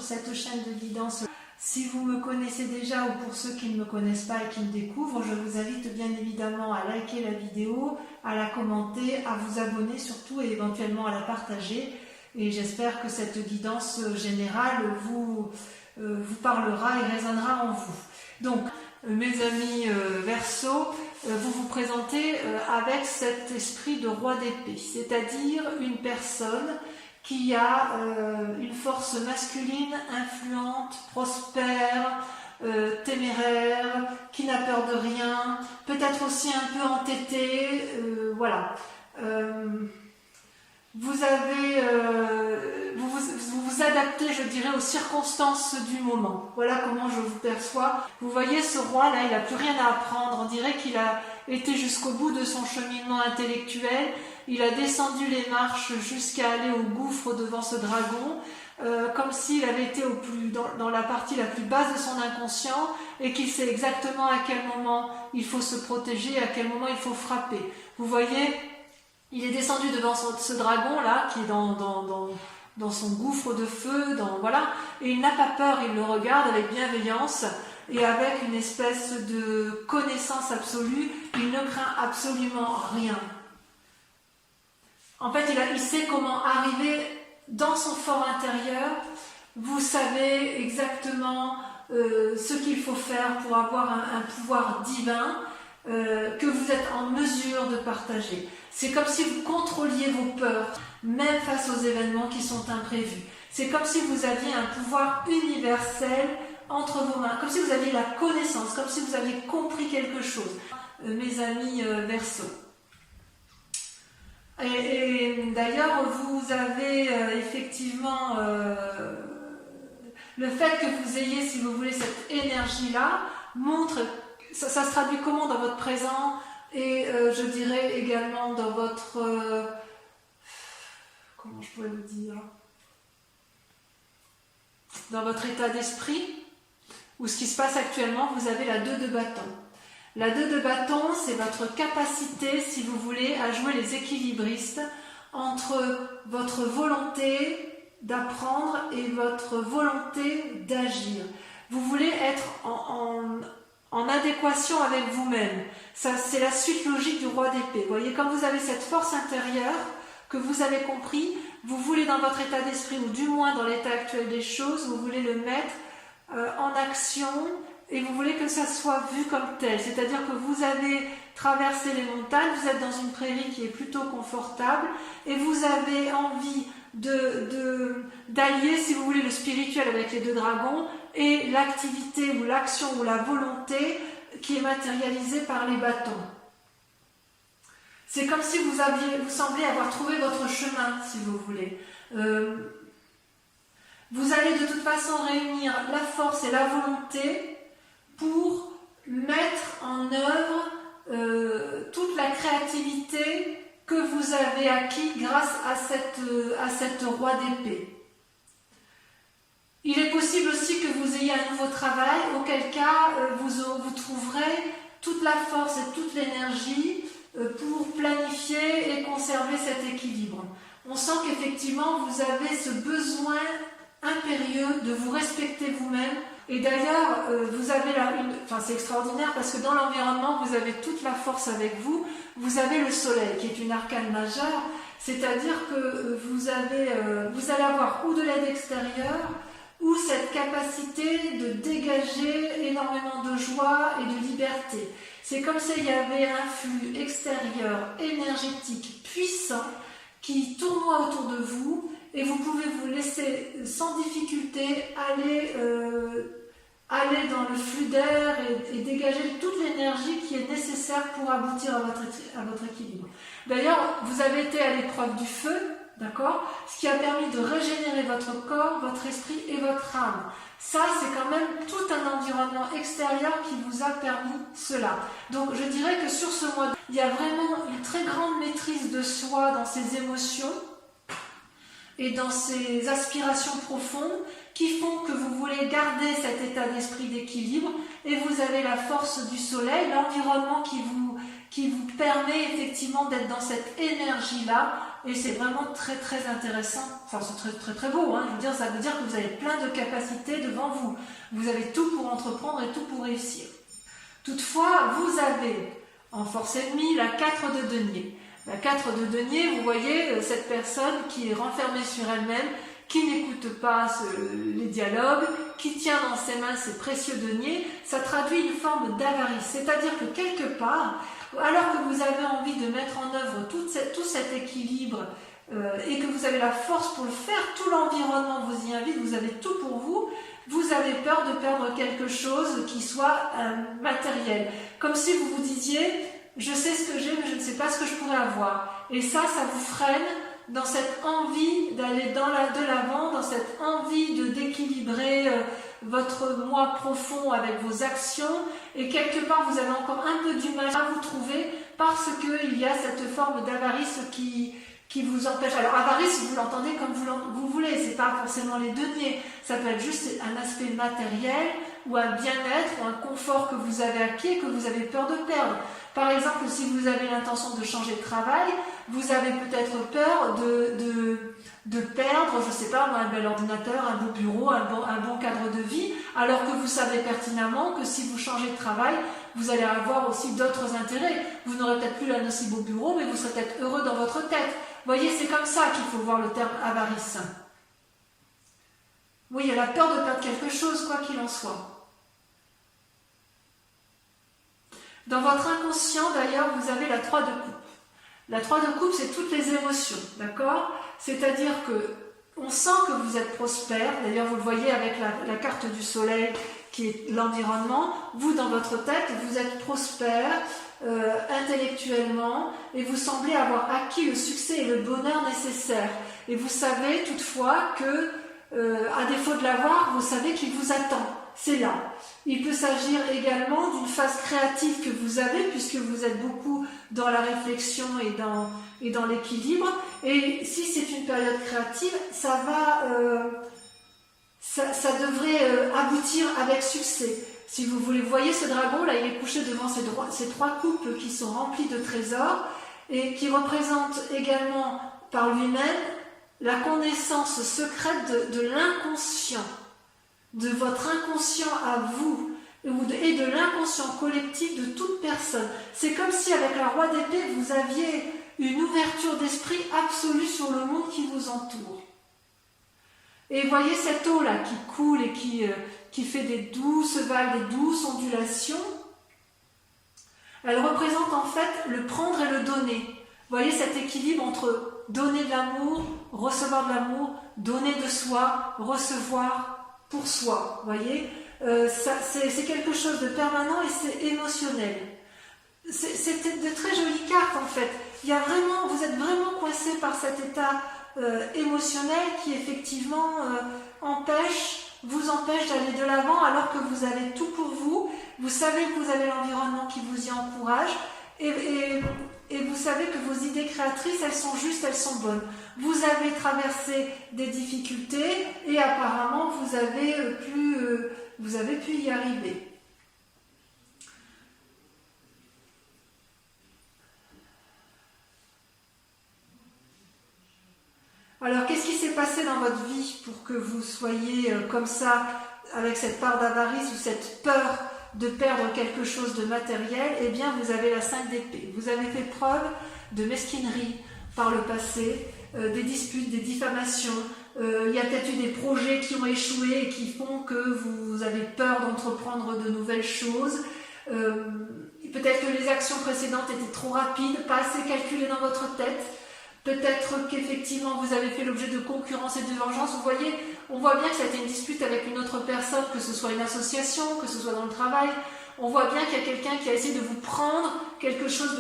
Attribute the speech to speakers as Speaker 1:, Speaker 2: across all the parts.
Speaker 1: cette chaîne de guidance. Si vous me connaissez déjà ou pour ceux qui ne me connaissent pas et qui me découvrent, je vous invite bien évidemment à liker la vidéo, à la commenter, à vous abonner surtout et éventuellement à la partager. Et j'espère que cette guidance générale vous parlera et résonnera en vous. Donc, mes amis Verseau, vous vous présentez avec cet esprit de roi d'épée, c'est-à-dire une personne qui a une force masculine influente, prospère, téméraire, qui n'a peur de rien, peut-être aussi un peu entêtée, voilà. Vous vous adaptez, je dirais, aux circonstances du moment. Voilà comment je vous perçois. Vous voyez, ce roi-là, il n'a plus rien à apprendre. On dirait qu'il a été jusqu'au bout de son cheminement intellectuel. Il a descendu les marches jusqu'à aller au gouffre devant ce dragon, comme s'il avait été dans la partie la plus basse de son inconscient et qu'il sait exactement à quel moment il faut se protéger, à quel moment il faut frapper. Vous voyez, il est descendu devant ce dragon-là qui est dans son gouffre de feu, voilà, et il n'a pas peur, il le regarde avec bienveillance et avec une espèce de connaissance absolue, il ne craint absolument rien. En fait, il sait comment arriver dans son fort intérieur. Vous savez exactement ce qu'il faut faire pour avoir un pouvoir divin que vous êtes en mesure de partager. C'est comme si vous contrôliez vos peurs, même face aux événements qui sont imprévus. C'est comme si vous aviez un pouvoir universel entre vos mains, comme si vous aviez la connaissance, comme si vous aviez compris quelque chose. Mes amis Verseau. Et d'ailleurs, vous avez effectivement le fait que vous ayez, si vous voulez, cette énergie-là, montre, ça se traduit comment dans votre présent et je dirais également dans votre, comment je pourrais vous dire, dans votre état d'esprit, ou ce qui se passe actuellement, vous avez la 2 de bâton. La 2 de bâton, c'est votre capacité, si vous voulez, à jouer les équilibristes entre votre volonté d'apprendre et votre volonté d'agir. Vous voulez être en adéquation avec vous-même. Ça, c'est la suite logique du roi d'épée. Vous voyez, quand vous avez cette force intérieure que vous avez compris, vous voulez dans votre état d'esprit, ou du moins dans l'état actuel des choses, vous voulez le mettre en action. Et vous voulez que ça soit vu comme tel, c'est-à-dire que vous avez traversé les montagnes, vous êtes dans une prairie qui est plutôt confortable et vous avez envie d'allier, si vous voulez, le spirituel avec les 2 dragons et l'activité ou l'action ou la volonté qui est matérialisée par les bâtons. C'est comme si vous semblez avoir trouvé votre chemin, si vous voulez. Vous allez de toute façon réunir la force et la volonté pour mettre en œuvre toute la créativité que vous avez acquis grâce à cette roi d'épée. Il est possible aussi que vous ayez un nouveau travail, auquel cas vous trouverez toute la force et toute l'énergie pour planifier et conserver cet équilibre. On sent qu'effectivement vous avez ce besoin impérieux de vous respecter vous-même. Et d'ailleurs, vous avez c'est extraordinaire parce que dans l'environnement, vous avez toute la force avec vous. Vous avez le soleil qui est une arcane majeure, c'est-à-dire que vous allez avoir ou de l'aide extérieure ou cette capacité de dégager énormément de joie et de liberté. C'est comme s'il y avait un flux extérieur énergétique puissant qui tournoie autour de vous et vous pouvez vous laisser sans difficulté aller dans le flux d'air et dégager toute l'énergie qui est nécessaire pour aboutir à votre équilibre. D'ailleurs, vous avez été à l'épreuve du feu, d'accord, ce qui a permis de régénérer votre corps, votre esprit et votre âme. Ça, c'est quand même tout un environnement extérieur qui vous a permis cela. Donc, je dirais que sur ce mois, il y a vraiment une très grande maîtrise de soi dans ses émotions et dans ces aspirations profondes qui font que vous voulez garder cet état d'esprit d'équilibre et vous avez la force du soleil, l'environnement qui vous permet effectivement d'être dans cette énergie-là, et c'est vraiment très très intéressant, enfin c'est très très très beau, hein. Je veux dire, ça veut dire que vous avez plein de capacités devant vous, vous avez tout pour entreprendre et tout pour réussir. Toutefois, vous avez en force ennemie la 4 de denier. La 4 de denier, vous voyez cette personne qui est renfermée sur elle-même, qui n'écoute pas les dialogues, qui tient dans ses mains ses précieux deniers, ça traduit une forme d'avarice. C'est-à-dire que quelque part, alors que vous avez envie de mettre en œuvre tout cet équilibre et que vous avez la force pour le faire, tout l'environnement vous y invite, vous avez tout pour vous, vous avez peur de perdre quelque chose qui soit matériel. Comme si vous vous disiez, je sais ce que j'ai, mais je ne sais pas ce que je pourrais avoir. Et ça vous freine dans cette envie d'aller de l'avant, dans cette envie d'équilibrer votre moi profond avec vos actions, et quelque part vous avez encore un peu du mal à vous trouver parce qu'il y a cette forme d'avarice qui vous empêche. Alors avarice, vous l'entendez comme vous voulez, c'est pas forcément les deniers, ça peut être juste un aspect matériel ou un bien-être ou un confort que vous avez acquis et que vous avez peur de perdre. Par exemple, si vous avez l'intention de changer de travail, vous avez peut-être peur de perdre, je ne sais pas, un bel ordinateur, un beau bureau, un bon cadre de vie, alors que vous savez pertinemment que si vous changez de travail, vous allez avoir aussi d'autres intérêts. Vous n'aurez peut-être plus un aussi beau bureau, mais vous serez peut-être heureux dans votre tête. Vous voyez, c'est comme ça qu'il faut voir le terme avarice. Oui, il y a la peur de perdre quelque chose, quoi qu'il en soit. Dans votre inconscient, d'ailleurs, vous avez la 3 de coupe. La 3 de coupe, c'est toutes les émotions, d'accord? C'est-à-dire que on sent que vous êtes prospère. D'ailleurs, vous le voyez avec la carte du soleil qui est l'environnement. Vous, dans votre tête, vous êtes prospère intellectuellement et vous semblez avoir acquis le succès et le bonheur nécessaires. Et vous savez toutefois que, à défaut de l'avoir, vous savez qu'il vous attend. C'est là. Il peut s'agir également d'une phase créative que vous avez, puisque vous êtes beaucoup dans la réflexion et dans l'équilibre. Et si c'est une période créative, ça devrait aboutir avec succès. Si vous voulez, voyez ce dragon, là, il est couché devant ces 3 coupes qui sont remplies de trésors et qui représentent également par lui-même la connaissance secrète de l'inconscient. De votre inconscient à vous et de l'inconscient collectif de toute personne. C'est comme si avec la roi d'épée, vous aviez une ouverture d'esprit absolue sur le monde qui vous entoure. Et voyez cette eau-là qui coule et qui fait des douces vagues, des douces ondulations. Elle représente en fait le prendre et le donner. Vous voyez cet équilibre entre donner de l'amour, recevoir de l'amour, donner de soi, recevoir pour soi, vous voyez, c'est quelque chose de permanent et c'est émotionnel. C'est de très jolies cartes en fait. Vous êtes vraiment coincé par cet état émotionnel qui effectivement vous empêche d'aller de l'avant alors que vous avez tout pour vous. Vous savez que vous avez l'environnement qui vous y encourage et vous savez que vos idées créatrices, elles sont justes, elles sont bonnes. Vous avez traversé des difficultés et apparemment vous avez pu y arriver. Alors, qu'est-ce qui s'est passé dans votre vie pour que vous soyez comme ça, avec cette part d'avarice ou cette peur de perdre quelque chose de matériel? Eh bien, vous avez la 5 d'épée. Vous avez fait preuve de mesquinerie par le passé, des disputes, des diffamations. Il y a peut-être eu des projets qui ont échoué et qui font que vous avez peur d'entreprendre de nouvelles choses. Peut-être que les actions précédentes étaient trop rapides, pas assez calculées dans votre tête. Peut-être qu'effectivement vous avez fait l'objet de concurrence et de vengeance. Vous voyez, on voit bien que ça a été une dispute avec une autre personne, que ce soit une association, que ce soit dans le travail. On voit bien qu'il y a quelqu'un qui a essayé de vous prendre quelque chose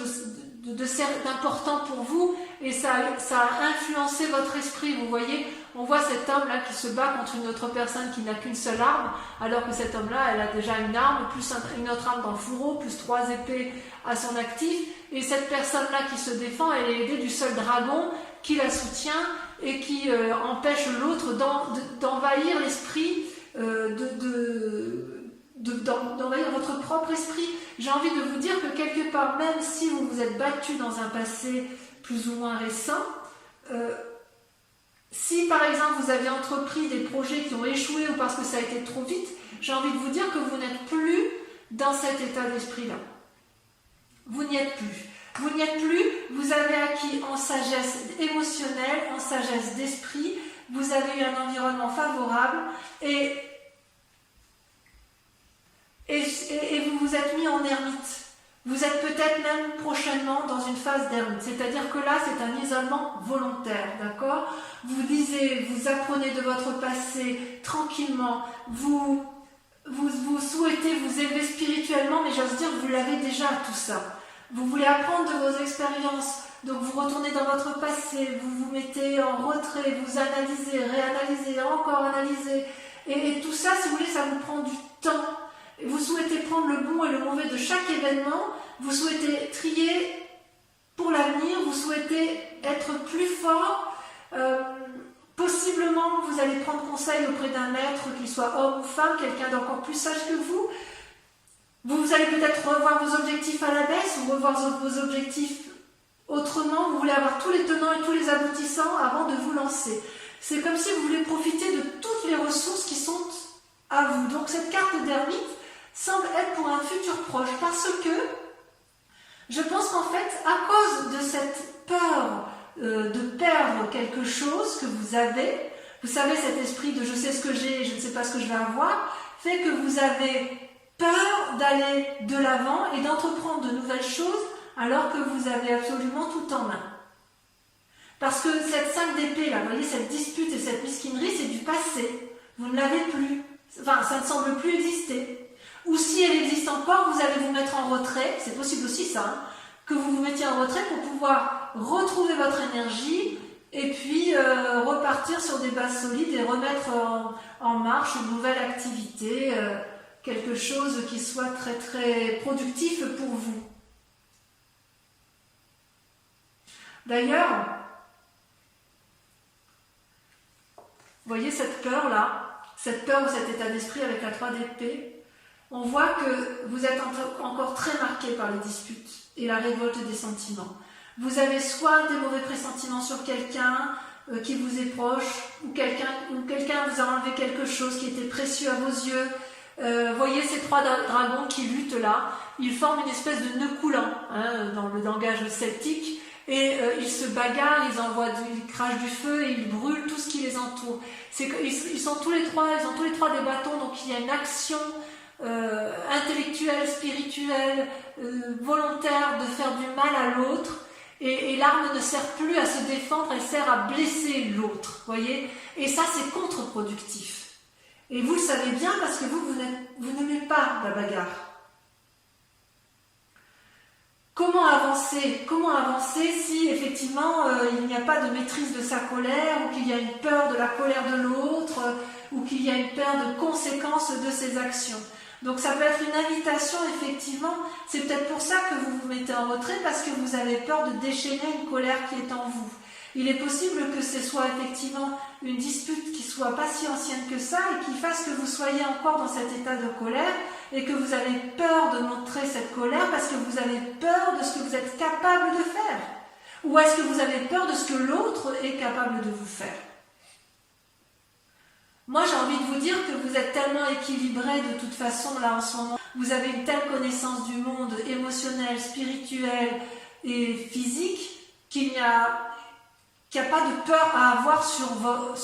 Speaker 1: d'important pour vous et ça a influencé votre esprit. Vous voyez, on voit cet homme-là qui se bat contre une autre personne qui n'a qu'une seule arme, alors que cet homme-là, elle a déjà une arme, plus une autre arme dans le fourreau, plus 3 épées à son actif. Et cette personne-là qui se défend, elle est aidée du seul dragon qui la soutient et qui empêche l'autre d'envahir l'esprit, d'envahir votre propre esprit. J'ai envie de vous dire que quelque part, même si vous vous êtes battu dans un passé plus ou moins récent, si par exemple vous avez entrepris des projets qui ont échoué ou parce que ça a été trop vite, j'ai envie de vous dire que vous n'êtes plus dans cet état d'esprit-là. Vous n'y êtes plus. Vous n'y êtes plus, vous avez acquis en sagesse émotionnelle, en sagesse d'esprit, vous avez eu un environnement favorable et vous vous êtes mis en ermite. Vous êtes peut-être même prochainement dans une phase d'ermite, c'est-à-dire que là c'est un isolement volontaire, d'accord? Vous lisez, vous apprenez de votre passé tranquillement, vous souhaitez vous élever spirituellement, mais j'ose dire vous l'avez déjà tout ça. Vous voulez apprendre de vos expériences, donc vous retournez dans votre passé, vous vous mettez en retrait, vous analysez, réanalysez, encore analysez, et tout ça, si vous voulez, ça vous prend du temps. Vous souhaitez prendre le bon et le mauvais de chaque événement, vous souhaitez trier pour l'avenir, vous souhaitez être plus fort, possiblement vous allez prendre conseil auprès d'un maître, qu'il soit homme ou femme, quelqu'un d'encore plus sage que vous. Vous allez peut-être revoir vos objectifs à la baisse ou revoir vos objectifs autrement, vous voulez avoir tous les tenants et tous les aboutissants avant de vous lancer. C'est comme si vous voulez profiter de toutes les ressources qui sont à vous. Donc cette carte d'ermite semble être pour un futur proche parce que je pense qu'en fait, à cause de cette peur de perdre quelque chose que vous avez, vous savez, cet esprit de je sais ce que j'ai et je ne sais pas ce que je vais avoir, fait que vous avez peur d'aller de l'avant et d'entreprendre de nouvelles choses alors que vous avez absolument tout en main. Parce que cette 5 d'épée, là, vous voyez, cette dispute et cette mesquinerie, c'est du passé. Vous ne l'avez plus. Enfin, ça ne semble plus exister. Ou si elle existe encore, vous allez vous mettre en retrait, c'est possible aussi ça, hein, que vous vous mettiez en retrait pour pouvoir retrouver votre énergie et puis repartir sur des bases solides et remettre en marche une nouvelle activité, quelque chose qui soit très très productif pour vous. D'ailleurs, vous voyez cette peur-là, cette peur ou cet état d'esprit avec la 3 d'épée, on voit que vous êtes encore très marqué par les disputes et la révolte des sentiments. Vous avez soit des mauvais pressentiments sur quelqu'un qui vous est proche, ou quelqu'un vous a enlevé quelque chose qui était précieux à vos yeux. Voyez ces 3 dragons qui luttent là, ils forment une espèce de nœud coulant hein, dans le langage celtique, et ils se bagarrent, ils crachent du feu et ils brûlent tout ce qui les entoure. Ils sont tous les trois, ils ont tous les 3 des bâtons, donc il y a une action intellectuelle, spirituelle, volontaire de faire du mal à l'autre, et l'arme ne sert plus à se défendre, elle sert à blesser l'autre, voyez, et ça c'est contre-productif. Et vous le savez bien parce que vous n'aimez pas la bagarre. Comment avancer si effectivement il n'y a pas de maîtrise de sa colère, ou qu'il y a une peur de la colère de l'autre, ou qu'il y a une peur de conséquences de ses actions. Donc ça peut être une invitation, effectivement, c'est peut-être pour ça que vous vous mettez en retrait, parce que vous avez peur de déchaîner une colère qui est en vous. Il est possible que ce soit effectivement une dispute qui soit pas si ancienne que ça et qui fasse que vous soyez encore dans cet état de colère et que vous avez peur de montrer cette colère parce que vous avez peur de ce que vous êtes capable de faire. Ou est-ce que vous avez peur de ce que l'autre est capable de vous faire? Moi, j'ai envie de vous dire que vous êtes tellement équilibré de toute façon là en ce moment. Vous avez une telle connaissance du monde émotionnel, spirituel et physique qu'il n'y a pas de peur à avoir sur votre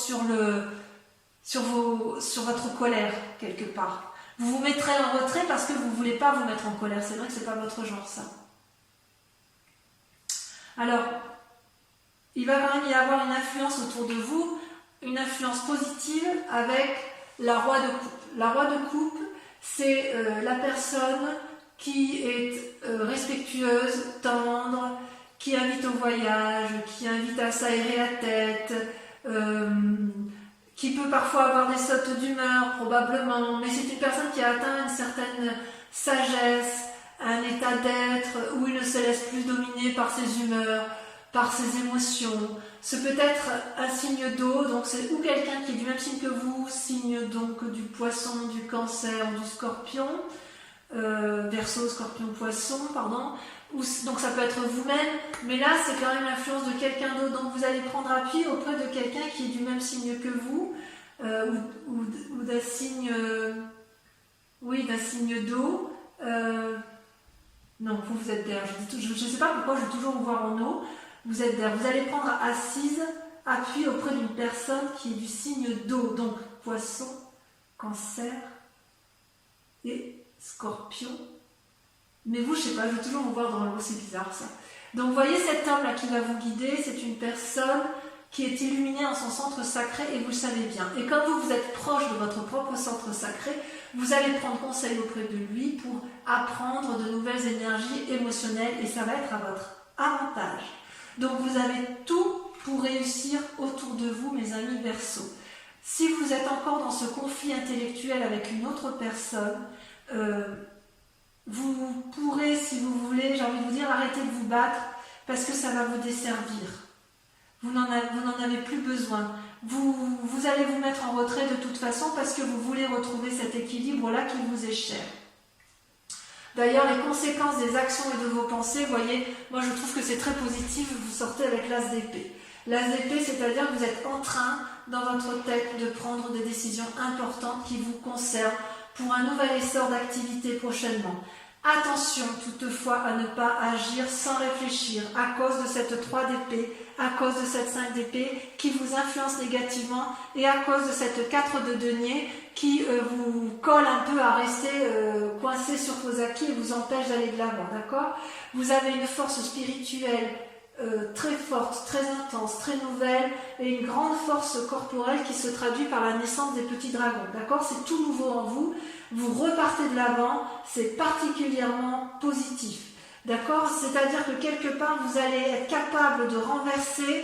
Speaker 1: colère quelque part. Vous vous mettrez en retrait parce que vous ne voulez pas vous mettre en colère. C'est vrai que ce n'est pas votre genre, ça. Alors, il va quand même y avoir une influence autour de vous, une influence positive avec la roi de coupe. La roi de coupe, c'est la personne qui est respectueuse, tendre, qui invite au voyage, qui invite à s'aérer la tête, qui peut parfois avoir des sautes d'humeur, probablement, mais c'est une personne qui a atteint une certaine sagesse, un état d'être où il ne se laisse plus dominer par ses humeurs, par ses émotions. Ce peut être un signe d'eau, donc c'est ou quelqu'un qui est du même signe que vous, signe donc du poisson, du cancer ou du scorpion, Verseau, scorpion, poisson, pardon. Donc ça peut être vous-même, mais là c'est quand même l'influence de quelqu'un d'autre. Donc vous allez prendre appui auprès de quelqu'un qui est du même signe que vous, ou d'un signe, oui, d'un signe d'eau. Non, vous êtes d'air. Je ne sais pas pourquoi je vais toujours vous voir en eau. Vous êtes d'air. Vous allez prendre assise, appui auprès d'une personne qui est du signe d'eau. Donc poisson, cancer et scorpion. Mais vous, je sais pas, je vais toujours vous voir dans l'eau, c'est bizarre ça. Donc vous voyez cet homme-là qui va vous guider, c'est une personne qui est illuminée en son centre sacré et vous le savez bien. Et comme vous êtes proche de votre propre centre sacré, vous allez prendre conseil auprès de lui pour apprendre de nouvelles énergies émotionnelles et ça va être à votre avantage. Donc vous avez tout pour réussir autour de vous, mes amis Verseaux. Si vous êtes encore dans ce conflit intellectuel avec une autre personne, vous pourrez, si vous voulez, j'ai envie de vous dire, arrêter de vous battre parce que ça va vous desservir. Vous n'en avez plus besoin. Vous allez vous mettre en retrait de toute façon parce que vous voulez retrouver cet équilibre-là qui vous est cher. D'ailleurs, les conséquences des actions et de vos pensées, vous voyez, moi je trouve que c'est très positif, vous sortez avec l'as d'épée. L'as d'épée, c'est-à-dire que vous êtes en train, dans votre tête, de prendre des décisions importantes qui vous concernent pour un nouvel essor d'activité prochainement. Attention toutefois à ne pas agir sans réfléchir à cause de cette 3 d'épée, à cause de cette 5 d'épée qui vous influence négativement et à cause de cette 4 de denier qui vous colle un peu à rester coincé sur vos acquis et vous empêche d'aller de l'avant, d'accord? Vous avez une force spirituelle très forte, très intense, très nouvelle et une grande force corporelle qui se traduit par la naissance des petits dragons, d'accord? C'est tout nouveau en vous, vous repartez de l'avant, c'est particulièrement positif, d'accord? C'est-à-dire que quelque part vous allez être capable de renverser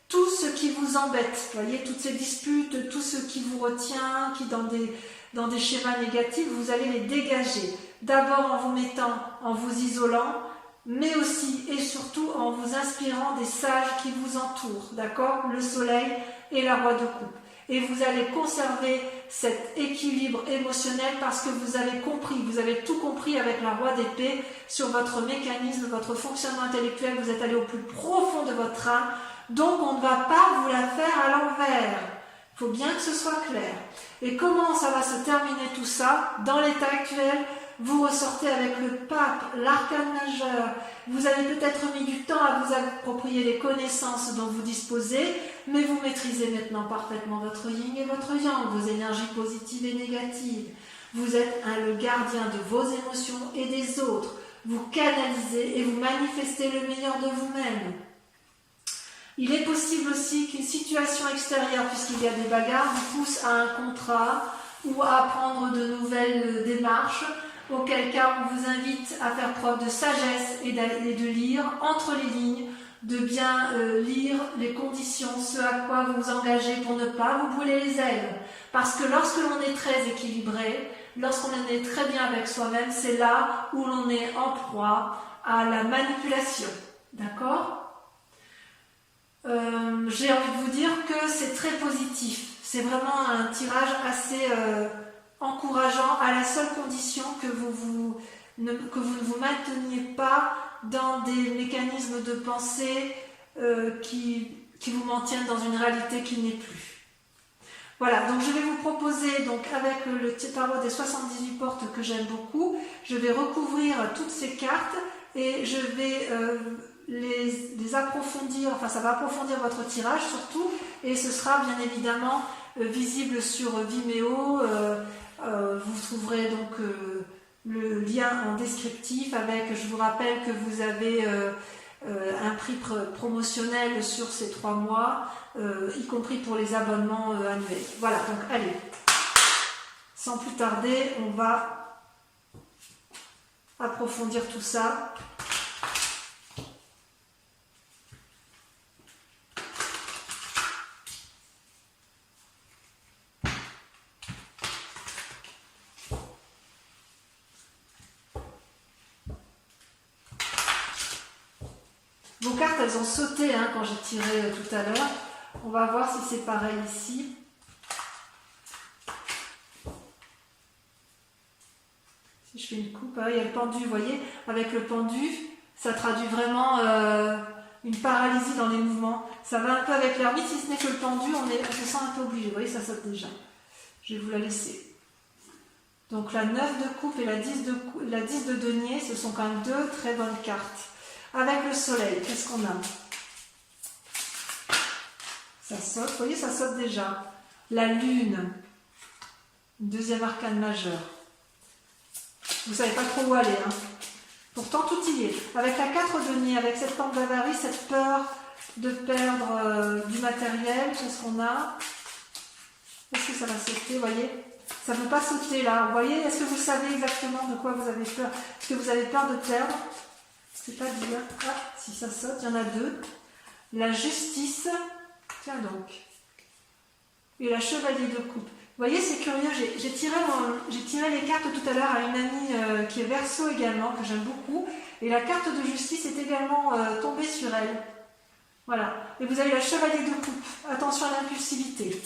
Speaker 1: tout ce qui vous embête, vous voyez, toutes ces disputes, tout ce qui vous retient, qui dans des schémas négatifs, vous allez les dégager, d'abord en vous mettant, en vous isolant, mais aussi et surtout en vous inspirant des sages qui vous entourent, d'accord? Le soleil et la roi de coupe. Et vous allez conserver cet équilibre émotionnel parce que vous avez compris, vous avez tout compris avec la roi d'épée sur votre mécanisme, votre fonctionnement intellectuel, vous êtes allé au plus profond de votre âme, donc on ne va pas vous la faire à l'envers. Il faut bien que ce soit clair. Et comment ça va se terminer tout ça? Dans l'état actuel, vous ressortez avec le pape, l'arcane majeur, vous avez peut-être mis du temps à vous approprier les connaissances dont vous disposez, mais vous maîtrisez maintenant parfaitement votre yin et votre yang, vos énergies positives et négatives. Vous êtes le gardien de vos émotions et des autres. Vous canalisez et vous manifestez le meilleur de vous-même. Il est possible aussi qu'une situation extérieure, puisqu'il y a des bagarres, vous pousse à un contrat ou à prendre de nouvelles démarches, auquel cas on vous invite à faire preuve de sagesse et de lire entre les lignes, de bien lire les conditions, ce à quoi vous vous engagez pour ne pas vous brûler les ailes. Parce que lorsque l'on est très équilibré, lorsqu'on est très bien avec soi-même, c'est là où l'on est en proie à la manipulation. D'accord ? J'ai envie de vous dire que c'est très positif. C'est vraiment un tirage assez encourageant à la seule condition que vous ne vous mainteniez pas dans des mécanismes de pensée qui vous maintiennent dans une réalité qui n'est plus. Voilà, donc je vais vous proposer, donc avec le tarot des 78 portes que j'aime beaucoup, je vais recouvrir toutes ces cartes et je vais les approfondir, enfin ça va approfondir votre tirage surtout, et ce sera bien évidemment visible sur Vimeo. Vous trouverez donc le lien en descriptif avec, je vous rappelle que vous avez un prix promotionnel sur ces 3 mois, y compris pour les abonnements annuels. Voilà, donc allez, sans plus tarder, on va approfondir tout ça. Vos cartes, elles ont sauté hein, quand j'ai tiré tout à l'heure. On va voir si c'est pareil ici. Si je fais une coupe, il y a le pendu, vous voyez, avec le pendu, ça traduit vraiment une paralysie dans les mouvements. Ça va un peu avec l'ermite, si ce n'est que le pendu, on se sent un peu obligé. Vous voyez, ça saute déjà. Je vais vous la laisser. Donc la 9 de coupe et la 10 de denier, ce sont quand même deux très bonnes cartes. Avec le soleil, qu'est-ce qu'on a? Ça saute, vous voyez, ça saute déjà. La lune, deuxième arcane majeur. Vous ne savez pas trop où aller. Hein. Pourtant, tout y est. Avec la 4 de denier, avec cette forme d'avarie, cette peur de perdre du matériel, qu'est-ce qu'on a? Est-ce que ça va sauter, vous voyez? Ça ne peut pas sauter là. Vous voyez, est-ce que vous savez exactement de quoi vous avez peur? Est-ce que vous avez peur de perdre? C'est pas dire. Ah, si ça saute, il y en a deux. La justice, tiens donc. Et la chevalier de coupe. Vous voyez, c'est curieux. J'ai tiré les cartes tout à l'heure à une amie qui est Verseau également, que j'aime beaucoup. Et la carte de justice est également tombée sur elle. Voilà. Et vous avez la chevalier de coupe. Attention à l'impulsivité.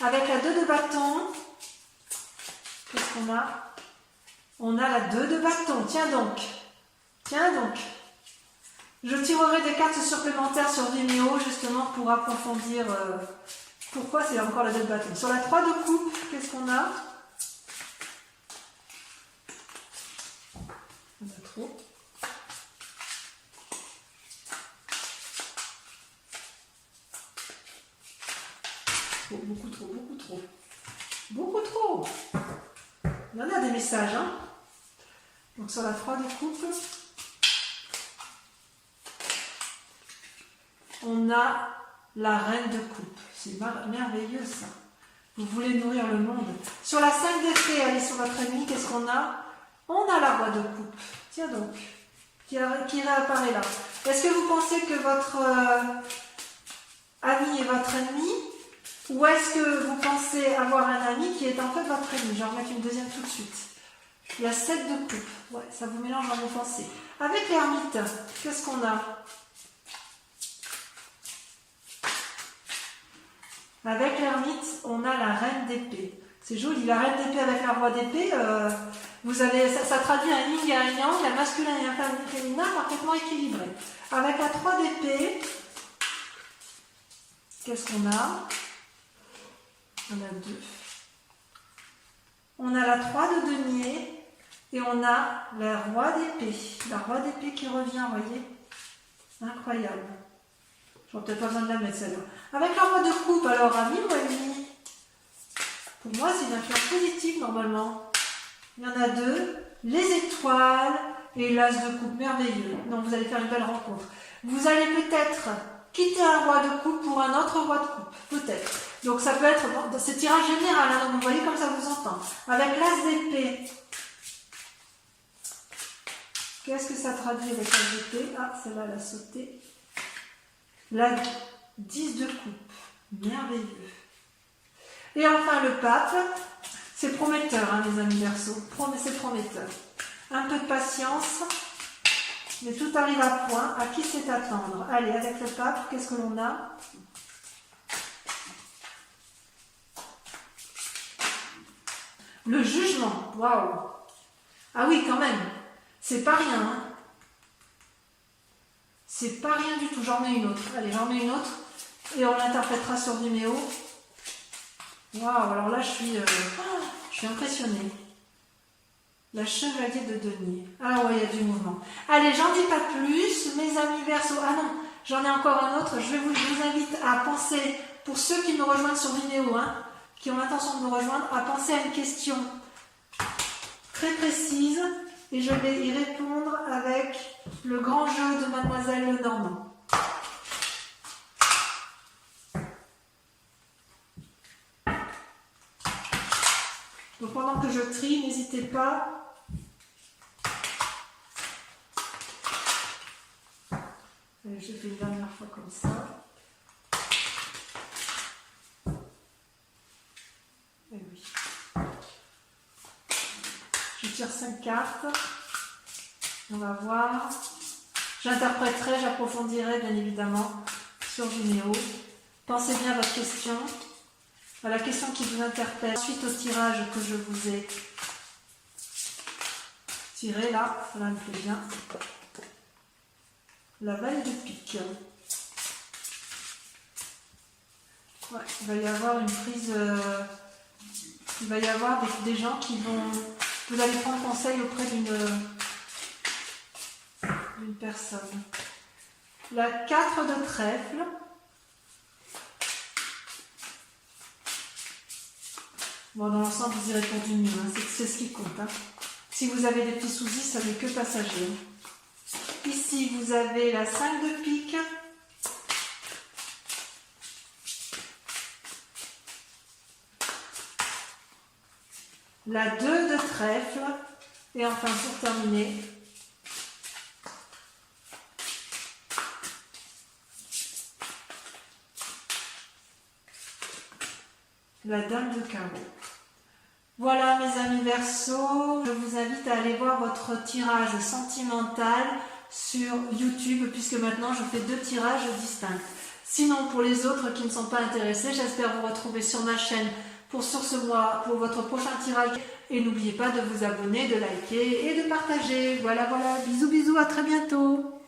Speaker 1: Avec la 2 de bâton, qu'est-ce qu'on a? On a la 2 de bâton. Tiens donc. Tiens donc. Je tirerai des cartes supplémentaires sur Vimeo justement pour approfondir pourquoi c'est encore la 2 de bâton. Sur la 3 de coupe, qu'est-ce qu'on a? On a trop. Beaucoup trop, beaucoup trop. Beaucoup trop. Il y en a des messages, hein. Donc sur la 3 de coupe, on a la reine de coupe. C'est merveilleux ça. Vous voulez nourrir le monde. Sur la 5 d'épée, allez sur votre ennemi, qu'est-ce qu'on a? On a la roi de coupe. Tiens donc, qui réapparaît là. Est-ce que vous pensez que votre ami est votre ennemi? Ou est-ce que vous pensez avoir un ami qui est en fait votre ennemi? Je vais en remettre une deuxième tout de suite. Il y a 7 de coupe. Ouais, ça vous mélange dans vos pensées. Avec l'ermite, qu'est-ce qu'on a? Avec l'ermite, on a la reine d'épée. C'est joli, la reine d'épée avec la roi d'épée. Ça traduit un yin et un yang, un masculin et un féminin parfaitement équilibré. Avec la 3 d'épée, qu'est-ce qu'on a? On a 2. On a la 3 de denier et on a la roi d'épée. La roi d'épée qui revient, vous voyez? Incroyable. J'aurais peut-être pas besoin de la mettre celle-là. Avec la roi de coupe, alors ami ou ennemi? Pour moi, c'est une influence positive normalement. Il y en a 2. Les étoiles et l'as de coupe. Merveilleux. Donc vous allez faire une belle rencontre. Vous allez peut-être quitter un roi de coupe pour un autre roi de coupe. Peut-être. Donc ça peut être, c'est tirage général, hein, donc vous voyez comme ça vous entend. Avec l'as d'épée, qu'est-ce que ça traduit avec l'as d'épée? Ah, celle-là, elle a sauté. La 10 de coupe, merveilleux. Et enfin le pape, c'est prometteur, hein, les amis Verseau, c'est prometteur. Un peu de patience, mais tout arrive à point. À qui c'est attendre? Allez, avec le pape, qu'est-ce que l'on a? Le jugement, waouh! Ah oui, quand même, c'est pas rien. Hein. C'est pas rien du tout. J'en mets une autre. Allez, j'en mets une autre et on l'interprétera sur Vimeo. Waouh! Alors là, je suis impressionnée. La chevalier de denier. Ah ouais, il y a du mouvement. Allez, j'en dis pas plus, mes amis Verseau. Ah non, j'en ai encore un autre. Je vous invite à penser, pour ceux qui me rejoignent sur Vimeo, hein, qui ont l'intention de me rejoindre, à penser à une question très précise et je vais y répondre avec le grand jeu de Mademoiselle Lenormand. Donc pendant que je trie, n'hésitez pas. Allez, je fais une dernière fois comme ça. Et oui. Je tire 5 cartes. On va voir. J'interpréterai, j'approfondirai bien évidemment sur Vimeo. Pensez bien à votre question, à la question qui vous interpelle, suite au tirage que je vous ai tiré là, cela me plaît bien. La Valle de pique. Ouais, il va y avoir une prise, il va y avoir des gens qui vont, vous allez prendre conseil auprès d'une personne. La 4 de trèfle. Bon, dans l'ensemble, vous y répondez mieux, hein. C'est ce qui compte. Hein. Si vous avez des petits soucis, ça n'est que passager. Ici, vous avez la 5 de pique. La 2 de trèfle. Et enfin, pour terminer, la dame de carreau. Voilà mes amis Verseau, je vous invite à aller voir votre tirage sentimental sur YouTube puisque maintenant je fais 2 tirages distincts. Sinon pour les autres qui ne sont pas intéressés, j'espère vous retrouver sur ma chaîne pour ce mois, pour votre prochain tirage. Et n'oubliez pas de vous abonner, de liker et de partager. Voilà, bisous, à très bientôt.